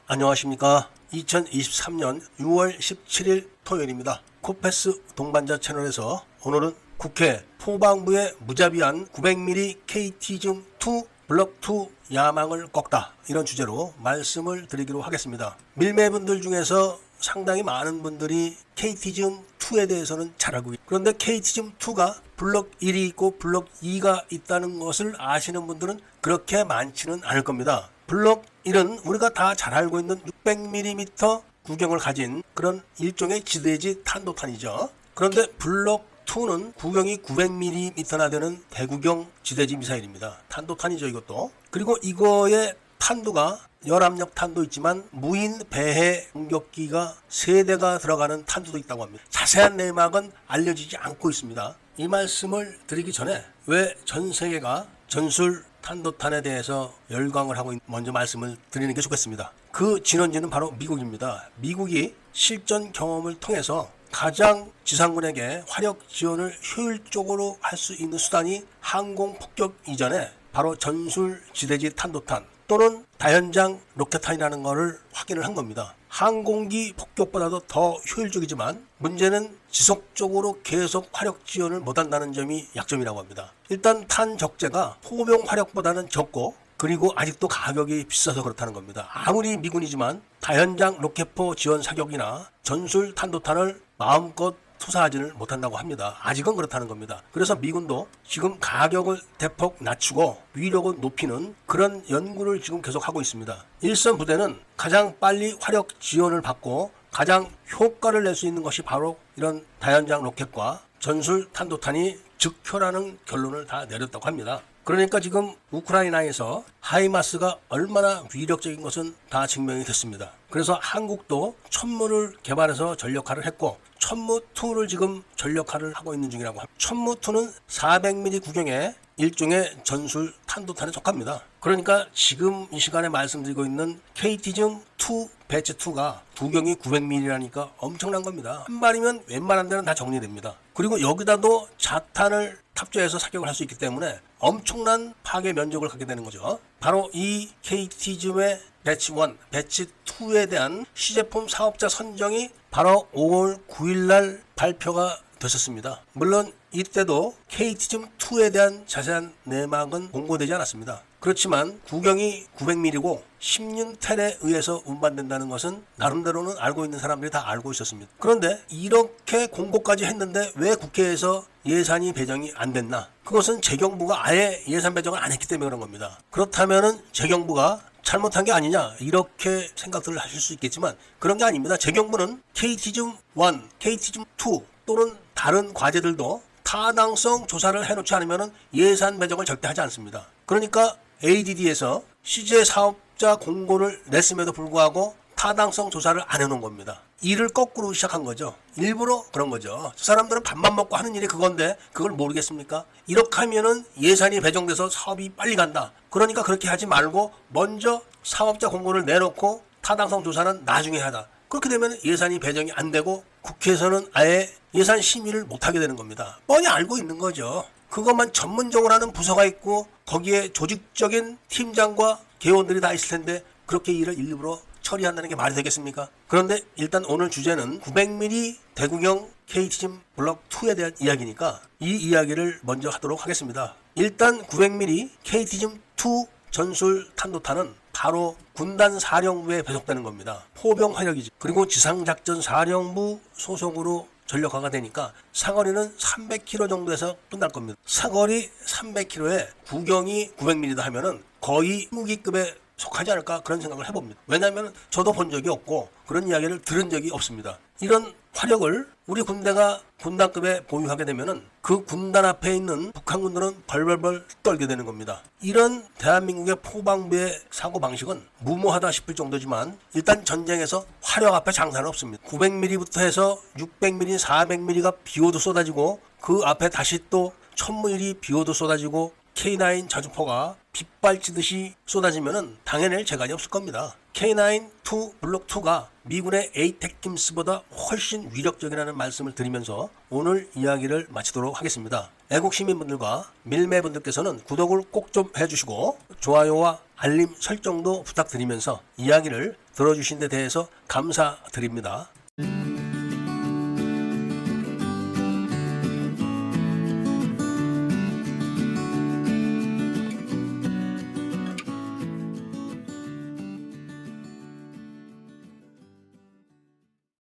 안녕하십니까. 2023년 6월 17일 토요일입니다. 코패스 동반자 채널에서 오늘은 국회 포방부의 무자비한 900mm KT즘2 블록2 야망을 꺾다, 이런 주제로 말씀을 드리기로 하겠습니다. 밀매분들 중에서 상당히 많은 분들이 KT즘2에 대해서는 잘 알고 있고, 그런데 KT즘2가 블록 1이 있고 블록 2가 있다는 것을 아시는 분들은 그렇게 많지는 않을 겁니다. 블록 1은 우리가 다 잘 알고 있는 600mm 구경을 가진 그런 일종의 지대지 탄도탄이죠. 그런데 블록 2는 구경이 900mm나 되는 대구경 지대지 미사일입니다. 탄도탄이죠, 이것도. 그리고 이거의 탄두가 열압력 탄도 있지만 무인 배해 공격기가 3대가 들어가는 탄두도 있다고 합니다. 자세한 내막은 알려지지 않고 있습니다. 이 말씀을 드리기 전에 왜 전 세계가 전술 탄도탄에 대해서 열광을 하고 먼저 말씀을 드리는 게 좋겠습니다. 그 진원지는 바로 미국입니다. 미국이 실전 경험을 통해서 가장 지상군에게 화력 지원을 효율적으로 할 수 있는 수단이 항공 폭격 이전에 바로 전술 지대지 탄도탄 또는 다연장 로켓탄이라는 것을 확인을 한 겁니다. 항공기 폭격보다도 더 효율적이지만 문제는 지속적으로 계속 화력 지원을 못한다는 점이 약점이라고 합니다. 일단 탄 적재가 포병 화력보다는 적고, 그리고 아직도 가격이 비싸서 그렇다는 겁니다. 아무리 미군이지만 다연장 로켓포 지원 사격이나 전술 탄도탄을 마음껏 투사하지는 못한다고 합니다. 아직은 그렇다는 겁니다. 그래서 미군도 지금 가격을 대폭 낮추고 위력을 높이는 그런 연구를 지금 계속하고 있습니다. 일선 부대는 가장 빨리 화력 지원을 받고 가장 효과를 낼 수 있는 것이 바로 이런 다연장 로켓과 전술 탄도탄이 즉효라는 결론을 다 내렸다고 합니다. 그러니까 지금 우크라이나에서 하이마스가 얼마나 위력적인 것은 다 증명이 됐습니다. 그래서 한국도 천무를 개발해서 전력화를 했고, 천무2를 지금 전력화를 하고 있는 중이라고 합니다. 천무2는 400mm 구경의 일종의 전술 탄도탄에 속합니다. 그러니까 지금 이 시간에 말씀드리고 있는 KT즘2 배치2가 구경이 900mm라니까 엄청난 겁니다. 한 발이면 웬만한 데는 다 정리됩니다. 그리고 여기다도 자탄을 탑재해서 사격을 할 수 있기 때문에 엄청난 파괴 면적을 갖게 되는 거죠. 바로 이 KT즘의 배치1, 배치2에 대한 시제품 사업자 선정이 바로 5월 9일 날 발표가 됐었습니다. 물론 이때도 KT즘2에 대한 자세한 내막은 공고되지 않았습니다. 그렇지만 구경이 900mm고 10륜텔에 의해서 운반된다는 것은 나름대로는 알고 있는 사람들이 다 알고 있었습니다. 그런데 이렇게 공고까지 했는데 왜 국회에서 예산이 배정이 안 됐나? 그것은 재경부가 아예 예산 배정을 안 했기 때문에 그런 겁니다. 그렇다면은 재경부가 잘못한 게 아니냐, 이렇게 생각들을 하실 수 있겠지만 그런 게 아닙니다. 재경부는 KT즘1, KT즘2 또는 다른 과제들도 타당성 조사를 해놓지 않으면 예산 배정을 절대 하지 않습니다. 그러니까 ADD에서 CJ 사업자 공고를 냈음에도 불구하고 타당성 조사를 안 해놓은 겁니다. 일을 거꾸로 시작한 거죠. 일부러 그런 거죠. 저 사람들은 밥만 먹고 하는 일이 그건데 그걸 모르겠습니까? 이렇게 하면은 예산이 배정돼서 사업이 빨리 간다. 그러니까 그렇게 하지 말고 먼저 사업자 공고를 내놓고 타당성 조사는 나중에 하다. 그렇게 되면 예산이 배정이 안 되고 국회에서는 아예 예산 심의를 못하게 되는 겁니다. 뻔히 알고 있는 거죠. 그것만 전문적으로 하는 부서가 있고 거기에 조직적인 팀장과 개원들이 다 있을 텐데 그렇게 일을 일부러 처리한다는 게 말이 되겠습니까? 그런데 일단 오늘 주제는 900mm 대구경 KT즘 블록 2에 대한 이야기니까 이 이야기를 먼저 하도록 하겠습니다. 일단 900mm KT즘 2 전술 탄도탄은 바로 군단 사령부에 배속되는 겁니다. 포병 화력이지. 그리고 지상작전 사령부 소속으로 전력화가 되니까 사거리는 300km 정도에서 끝날 겁니다. 사거리 300km에 구경이 900mm다 하면은 거의 무기급의 속하지 않을까, 그런 생각을 해봅니다. 왜냐하면 저도 본 적이 없고 그런 이야기를 들은 적이 없습니다. 이런 화력을 우리 군대가 군단급에 보유하게 되면은 그 군단 앞에 있는 북한군들은 벌벌벌 떨게 되는 겁니다. 이런 대한민국의 포방부의 사고방식은 무모하다 싶을 정도지만 일단 전쟁에서 화력 앞에 장사는 없습니다. 900mm부터 해서 600mm, 400mm가 비오도 쏟아지고 그 앞에 다시 또 1000mm 비오도 쏟아지고 K9 자주포가 빗발치듯이 쏟아지면은 당해낼 재간이 없을 겁니다. K9-2 블록 2가 미군의 에이텍김스보다 훨씬 위력적이라는 말씀을 드리면서 오늘 이야기를 마치도록 하겠습니다. 애국 시민분들과 밀매분들께서는 구독을 꼭 좀 해주시고 좋아요와 알림 설정도 부탁드리면서 이야기를 들어주신 데 대해서 감사드립니다.